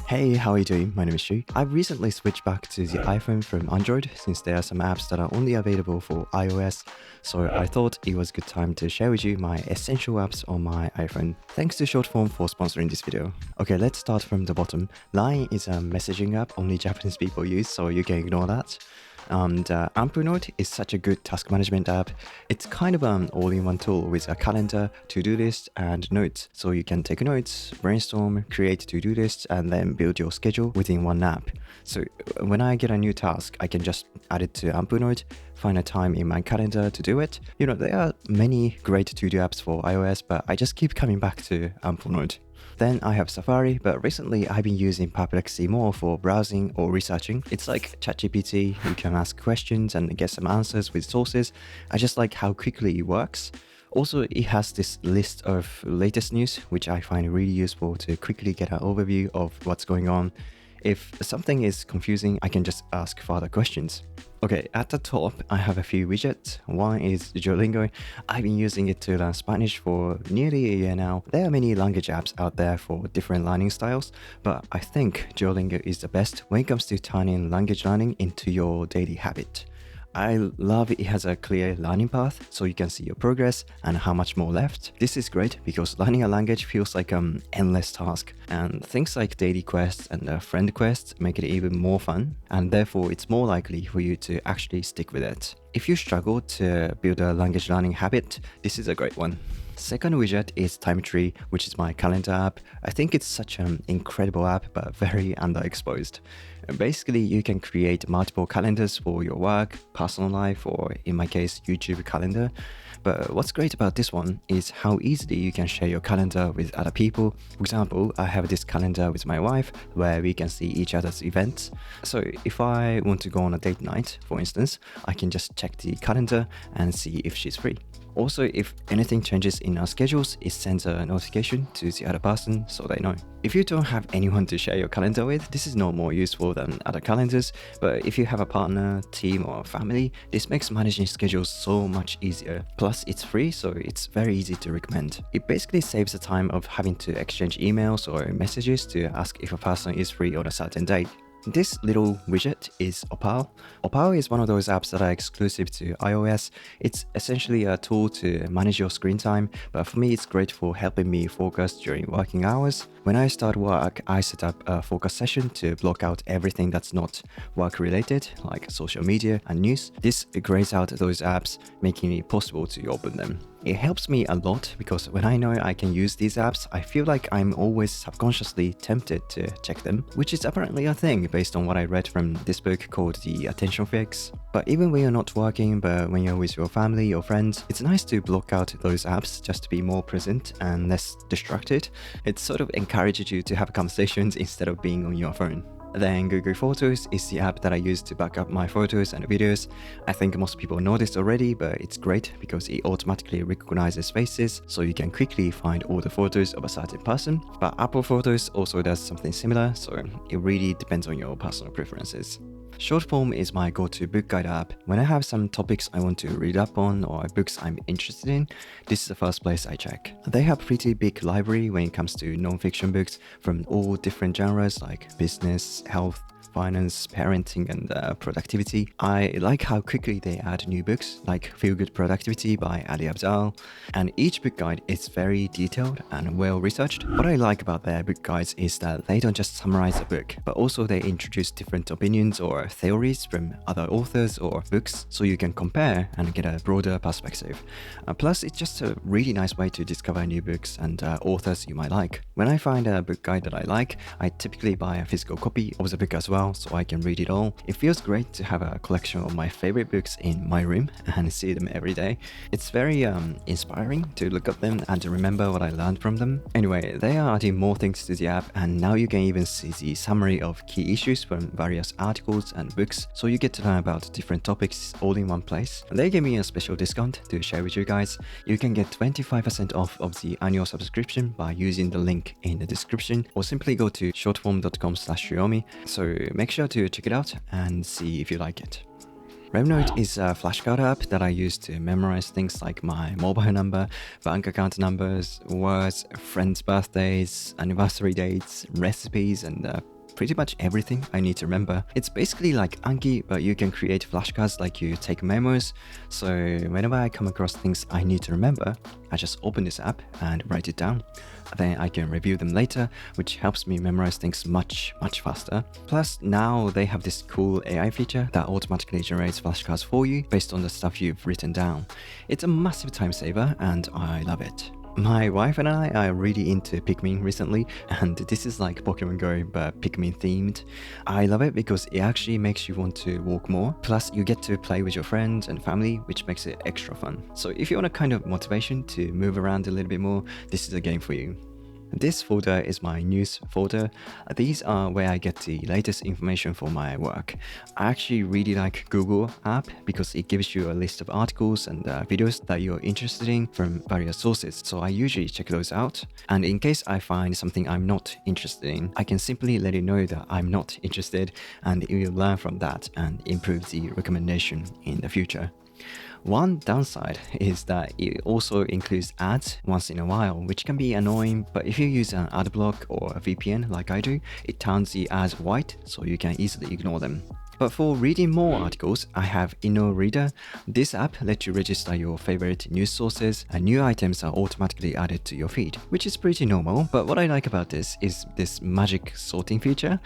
Hey, how are you doing? My name is Shu. I've recently switched back to the iPhone from Android since there are some apps that are only available for iOS, so I thought it was a good time to share with you my essential apps on my iPhone. Thanks to Shortform for sponsoring this video. Okay, let's start from the bottom. Line is a messaging app only Japanese people use, so you can ignore that. And Amplenote is such a good task management app. It's kind of an all-in-one tool with a calendar, to-do list, and notes. So you can take notes, brainstorm, create to-do lists, and then build your schedule within one app. So when I get a new task, I can just add it to Amplenote, find a time in my calendar to do it. You know, there are many great to-do apps for iOS, but I just keep coming back to Amplenote. Then I have Safari, but recently I've been using Perplexity more for browsing or researching. It's like ChatGPT, you can ask questions and get some answers with sources. I just like how quickly it works. Also, it has this list of latest news, which I find really useful to quickly get an overview of what's going on. If something is confusing, I can just ask further questions. Okay, at the top, I have a few widgets. One is Duolingo. I've been using it to learn Spanish for nearly a year now. There are many language apps out there for different learning styles, but I think Duolingo is the best when it comes to turning language learning into your daily habit. I love it has a clear learning path, so you can see your progress and how much more left. This is great because learning a language feels like an endless task, and things like daily quests and friend quests make it even more fun, and therefore it's more likely for you to actually stick with it. If you struggle to build a language learning habit, this is a great one. Second widget is TimeTree, which is my calendar app. I think it's such an incredible app, but very underexposed. Basically, you can create multiple calendars for your work, personal life, or in my case, YouTube calendar. But what's great about this one is how easily you can share your calendar with other people. For example, I have this calendar with my wife where we can see each other's events. So if I want to go on a date night, for instance, I can just check the calendar and see if she's free. Also, if anything changes in our schedules, it sends a notification to the other person so they know. If you don't have anyone to share your calendar with, this is not more useful than other calendars, but if you have a partner, team, or family, this makes managing schedules so much easier. Plus, it's free, so it's very easy to recommend. It basically saves the time of having to exchange emails or messages to ask if a person is free on a certain date. This little widget is Opal. Opal is one of those apps that are exclusive to iOS. It's essentially a tool to manage your screen time, but for me it's great for helping me focus during working hours. When I start work, I set up a focus session to block out everything that's not work related, like social media and news. This grays out those apps, making it possible to open them. It helps me a lot because when I know I can use these apps, I feel like I'm always subconsciously tempted to check them, which is apparently a thing based on what I read from this book called The Attention Fix. But even when you're not working, but when you're with your family or friends, it's nice to block out those apps just to be more present and less distracted. It sort of encourages you to have conversations instead of being on your phone. Then Google Photos is the app that I use to back up my photos and videos. I think most people know this already, but it's great because it automatically recognizes faces, so you can quickly find all the photos of a certain person. But Apple Photos also does something similar, so it really depends on your personal preferences. Shortform is my go-to book guide app. When I have some topics I want to read up on or books I'm interested in, this is the first place I check. They have a pretty big library when it comes to non-fiction books from all different genres like business, health, finance, parenting, and productivity. I like how quickly they add new books like Feel Good Productivity by Ali Abdaal, and each book guide is very detailed and well researched. What I like about their book guides is that they don't just summarize a book, but also they introduce different opinions or theories from other authors or books, so you can compare and get a broader perspective. Plus, it's just a really nice way to discover new books and authors you might like. When I find a book guide that I like, I typically buy a physical copy of the book as well, so I can read it all. It feels great to have a collection of my favorite books in my room and see them every day. It's very inspiring to look at them and to remember what I learned from them. Anyway, they are adding more things to the app, and now you can even see the summary of key issues from various articles and books, so you get to learn about different topics all in one place. They gave me a special discount to share with you guys. You can get 25% off of the annual subscription by using the link in the description, or simply go to shortform.com/Ryomi. So make sure to check it out and see if you like it. RemNote is a flashcard app that I use to memorize things like my mobile number, bank account numbers, words, friends' birthdays, anniversary dates, recipes, and pretty much everything I need to remember. It's basically like Anki, but you can create flashcards like you take memos. So whenever I come across things I need to remember, I just open this app and write it down. Then I can review them later, which helps me memorize things much faster. Plus, now they have this cool AI feature that automatically generates flashcards for you based on the stuff you've written down. It's a massive time saver and I love it. My wife and I are really into Pikmin recently, and this is like Pokemon Go but Pikmin themed. I love it because it actually makes you want to walk more, plus you get to play with your friends and family, which makes it extra fun. So if you want a kind of motivation to move around a little bit more, this is a game for you. This folder is my news folder. These are where I get the latest information for my work. I actually really like Google app because it gives you a list of articles and videos that you're interested in from various sources. So I usually check those out. And in case I find something I'm not interested in, I can simply let it know that I'm not interested, and it will learn from that and improve the recommendation in the future. One downside is that it also includes ads once in a while, which can be annoying, but if you use an ad block or a VPN like I do, it turns the ads white so you can easily ignore them. But for reading more articles, I have Inoreader. This app lets you register your favorite news sources, and new items are automatically added to your feed, which is pretty normal. But what I like about this is this magic sorting feature.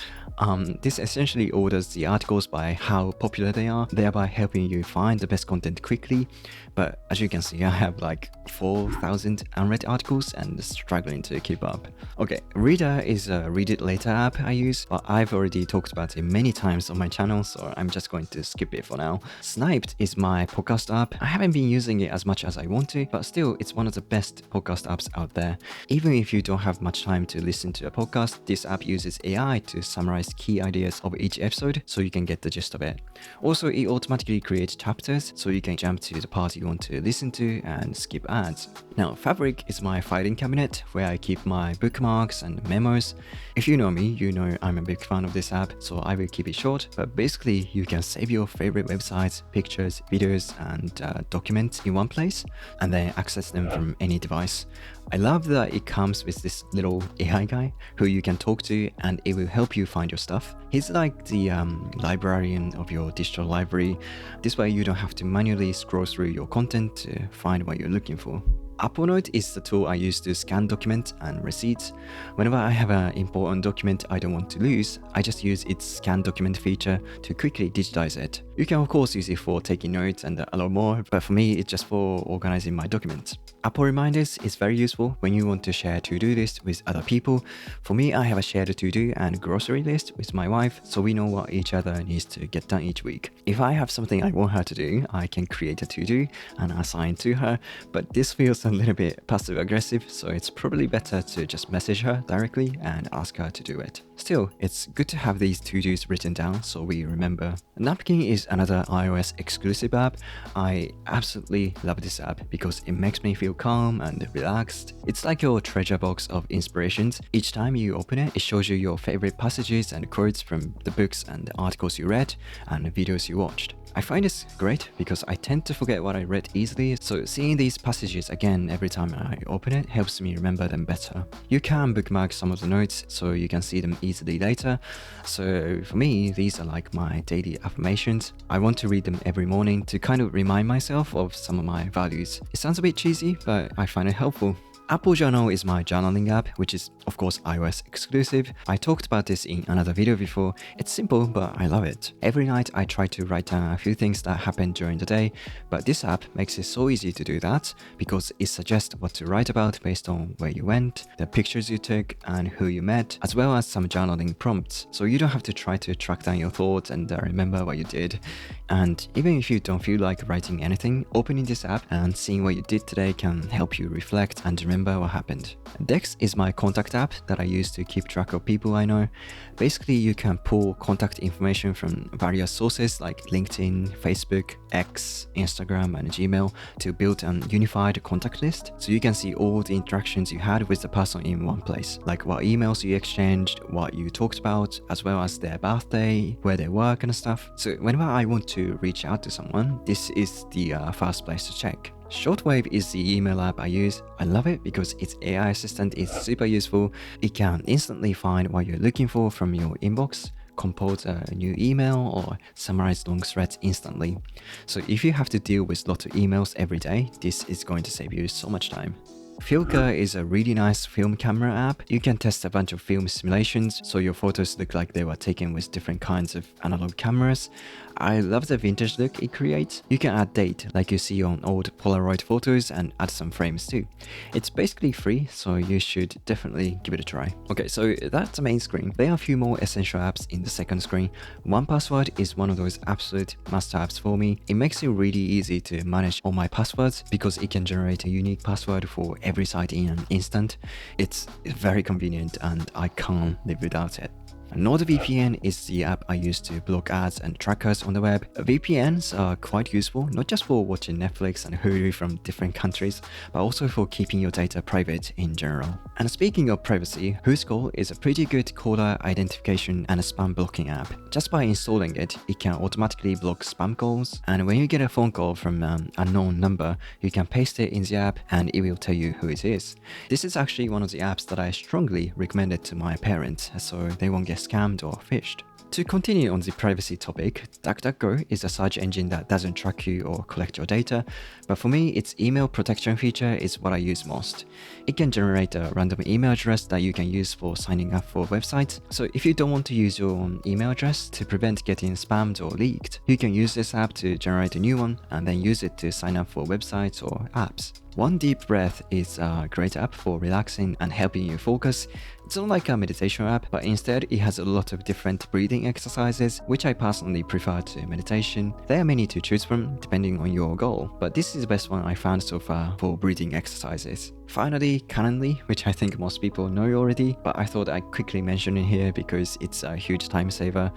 This essentially orders the articles by how popular they are, thereby helping you find the best content quickly. But as you can see, I have like 4,000 unread articles and struggling to keep up. Okay, Reader is a read it later app I use, but I've already talked about it many times on my channel, so I'm just going to skip it for now. Snipd is my podcast app. I haven't been using it as much as I want to, but still it's one of the best podcast apps out there. Even if you don't have much time to listen to a podcast, this app uses AI to summarize key ideas of each episode so you can get the gist of it. Also, it automatically creates chapters so you can jump to the part you want to listen to and skip ads. Now, Fabric is my filing cabinet where I keep my bookmarks and memos. If you know me, you know I'm a big fan of this app, so I will keep it short, but basically you can save your favorite websites, pictures, videos, and documents in one place and then access them from any device. I love that it comes with this little AI guy who you can talk to and it will help you find your stuff. He's like the librarian of your digital library. This way you don't have to manually scroll through your content to find what you're looking for. Amplenote is the tool I use to scan documents and receipts. Whenever I have an important document I don't want to lose, I just use its scan document feature to quickly digitize it. You can of course use it for taking notes and a lot more, but for me it's just for organizing my documents. Apple Reminders is very useful when you want to share a to-do list with other people. For me, I have a shared to-do and grocery list with my wife, so we know what each other needs to get done each week. If I have something I want her to do, I can create a to-do and assign to her, but this feels a little bit passive-aggressive, so it's probably better to just message her directly and ask her to do it. Still, it's good to have these to-dos written down so we remember. Napkin is another iOS exclusive app. I absolutely love this app because it makes me feel calm and relaxed. It's like your treasure box of inspirations. Each time you open it, it shows you your favorite passages and quotes from the books and articles you read and the videos you watched. I find this great because I tend to forget what I read easily, so seeing these passages again every time I open it helps me remember them better. You can bookmark some of the notes so you can see them easily later. So for me, these are like my daily affirmations. I want to read them every morning to kind of remind myself of some of my values. It sounds a bit cheesy, but I find it helpful. Apple Journal is my journaling app, which is of course iOS exclusive. I talked about this in another video before. It's simple, but I love it. Every night I try to write down a few things that happened during the day, but this app makes it so easy to do that because it suggests what to write about based on where you went, the pictures you took, and who you met, as well as some journaling prompts. So you don't have to try to track down your thoughts and remember what you did. And even if you don't feel like writing anything, opening this app and seeing what you did today can help you reflect and remember what happened. Dex is my contact app that I use to keep track of people I know. Basically, you can pull contact information from various sources like LinkedIn, Facebook, X, Instagram, and Gmail to build an unified contact list. So you can see all the interactions you had with the person in one place, like what emails you exchanged, what you talked about, as well as their birthday, where they work and stuff. So whenever I want to reach out to someone, this is the first place to check. Shortwave is the email app I use. I love it because its AI assistant is super useful. It can instantly find what you're looking for from your inbox, compose a new email, or summarize long threads instantly. So if you have to deal with lots of emails every day, this is going to save you so much time. FILCA is a really nice film camera app. You can test a bunch of film simulations so your photos look like they were taken with different kinds of analog cameras. I love the vintage look it creates. You can add date like you see on old Polaroid photos and add some frames too. It's basically free, so you should definitely give it a try. Okay, so that's the main screen. There are a few more essential apps in the second screen. 1Password is one of those absolute must-haves for me. It makes it really easy to manage all my passwords because it can generate a unique password for every site in an instant. It's very convenient and I can't live without it. NordVPN is the app I use to block ads and trackers on the web. VPNs are quite useful, not just for watching Netflix and Hulu from different countries, but also for keeping your data private in general. And speaking of privacy, Whoscall is a pretty good caller identification and a spam blocking app. Just by installing it, it can automatically block spam calls, and when you get a phone call from an unknown number, you can paste it in the app and it will tell you who it is. This is actually one of the apps that I strongly recommended to my parents, so they won't get scammed or phished. To continue on the privacy topic, DuckDuckGo is a search engine that doesn't track you or collect your data, but for me, its email protection feature is what I use most. It can generate a random email address that you can use for signing up for websites, so if you don't want to use your own email address to prevent getting spammed or leaked, you can use this app to generate a new one and then use it to sign up for websites or apps. OneDeepBreath is a great app for relaxing and helping you focus. It's not like a meditation app, but instead it has a lot of different breathing exercises, which I personally prefer to meditation. There are many to choose from, depending on your goal, but this is the best one I found so far for breathing exercises. Finally, Calendly, which I think most people know already, but I thought I'd quickly mention it here because it's a huge time saver.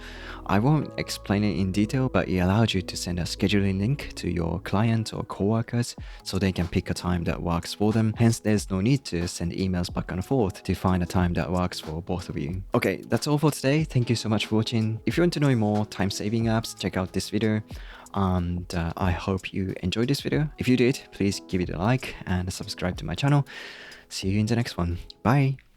I won't explain it in detail, but it allows you to send a scheduling link to your client or coworkers so they can pick a time that works for them. Hence, there's no need to send emails back and forth to find a time that works for both of you. Okay, that's all for today. Thank you so much for watching. If you want to know more time-saving apps, check out this video. And I hope you enjoyed this video. If you did, please give it a like and subscribe to my channel. See you in the next one. Bye.